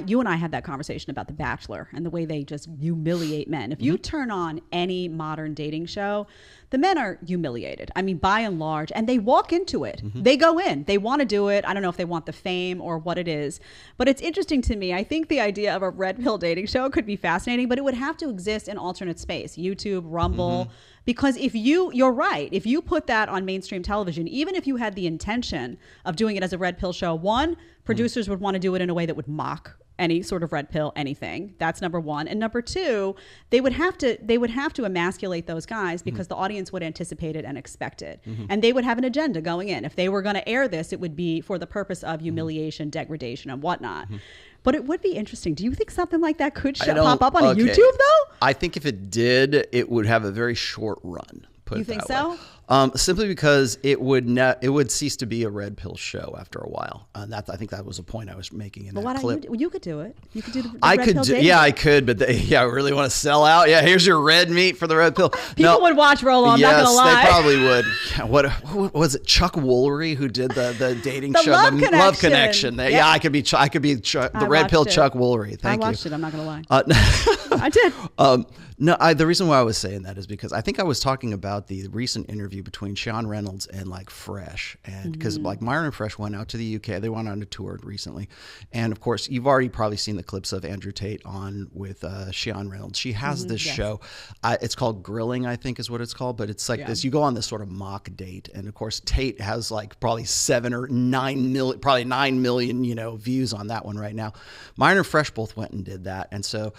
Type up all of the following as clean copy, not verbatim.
you and I had that conversation about The Bachelor and the way they just humiliate men. If you turn on any modern dating show, the men are humiliated. I mean, by and large, and they walk into it. They go in. They want to do it. I don't know if they want the fame or what it is, but it's interesting to me. I think the idea of a red pill dating show could be fascinating, but it would have to exist in alternate space, YouTube, Rumble, because if you're right, if you put that on mainstream television, even if you had the intention of doing it as a red pill show, one, producers would want to do it in a way that would mock any sort of red pill, anything. That's number one. And number two, they would have to emasculate those guys because the audience would anticipate it and expect it. And they would have an agenda going in. If they were going to air this, it would be for the purpose of humiliation, degradation, and whatnot. But it would be interesting. Do you think something like that could pop up on YouTube, though? I think if it did, it would have a very short run. You think so? Simply because it would cease to be a red pill show after a while. I think that was a point I was making in that clip. You could do it. You could do the I red could pill do, dating. yeah, I could, but I really want to sell out. Yeah, here's your red meat for the red pill. People would watch Roll On. Yes, not gonna lie. they probably would. What was it? Chuck Woolery who did the dating show, Love Connection. Yeah, I could be the red pill Chuck Woolery. Thank you. I watched it. I'm not gonna lie. I did. No, the reason why I was saying that is because I think I was talking about the recent interview between Sean Reynolds and like Fresh, and because like Myron and Fresh went out to the UK, they went on a tour recently, and of course you've already probably seen the clips of Andrew Tate on with Sean Reynolds. She has this show, it's called Grilling, I think is what it's called, but it's like this. You go on this sort of mock date, and of course Tate has like probably 7 or 9 million, probably 9 million, views on that one right now. Myron and Fresh both went and did that, and so.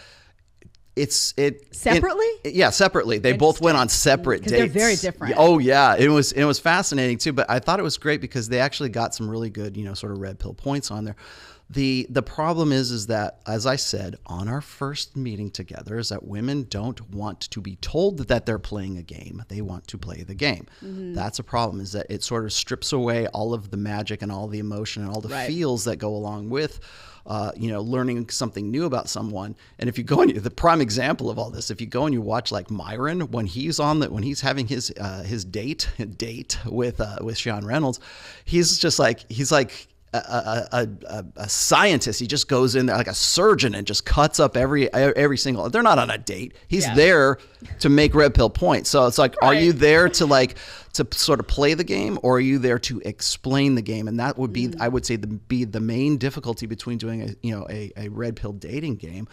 Separately? Separately. They both went on separate dates. They're very different. Oh yeah, it was fascinating too. But I thought it was great because they actually got some really good, sort of red pill points on there. The problem is that, as I said on our first meeting together, is that women don't want to be told that they're playing a game. They want to play the game. That's a problem. Is that it sort of strips away all of the magic and all the emotion and all the feels that go along with. Learning something new about someone. And if you go and the prime example of all this, if you go and you watch like Myron when he's having his date with Sean Reynolds, he's like a scientist. He just goes in there like a surgeon and just cuts up every single. They're not on a date. He's there to make red pill points. So it's like, are you there to sort of play the game, or are you there to explain the game? And that would be, I would say, the main difficulty between doing a red pill dating game.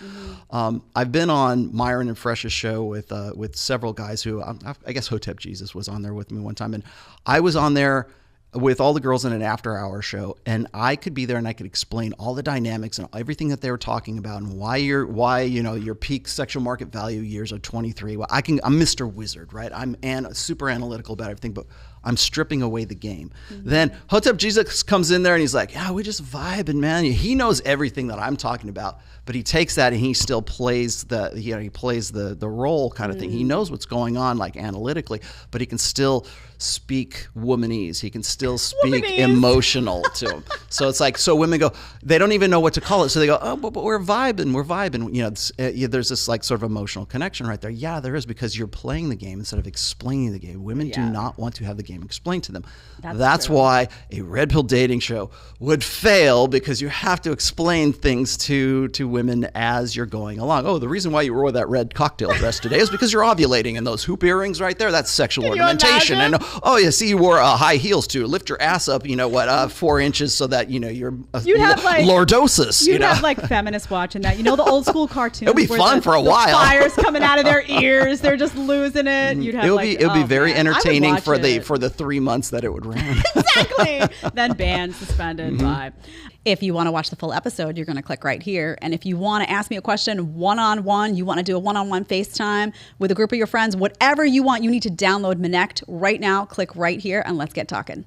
I've been on Myron and Fresh's show with several guys who I guess Hotep Jesus was on there with me one time, and I was on there with all the girls in an after-hour show, and I could be there and I could explain all the dynamics and everything that they were talking about, and why your peak sexual market value years are 23. Well, I'm Mr. Wizard, right? I'm super analytical about everything, but I'm stripping away the game. Then Hotep Jesus comes in there and he's like, yeah, we just vibing, man. He knows everything that I'm talking about, but he takes that and he still plays the role kind of thing. He knows what's going on like analytically, but he can still speak womanese. He can still speak emotional to him. So it's like, so women go, they don't even know what to call it. So they go, oh, but we're vibing. There's this like sort of emotional connection right there. Yeah, there is, because you're playing the game instead of explaining the game. Women do not want to have the game explained to them. That's why a red pill dating show would fail, because you have to explain things to women as you're going along. Oh, the reason why you wore that red cocktail dress today is because you're ovulating, and those hoop earrings right there, that's sexual ornamentation. And oh yeah, see, you wore high heels too. Lift your ass up, 4 inches so that you're lordosis. You'd have like feminists watching that. The old school cartoons. It'll be fun for a while. Fires coming out of their ears. They're just losing it. You'd have it'll be very entertaining for the 3 months that it would run. Exactly. Then banned, suspended, bye. If you want to watch the full episode, you're going to click right here. And if you want to ask me a question one-on-one, you want to do a one-on-one FaceTime with a group of your friends, whatever you want, you need to download Connect right now. Click right here and let's get talking.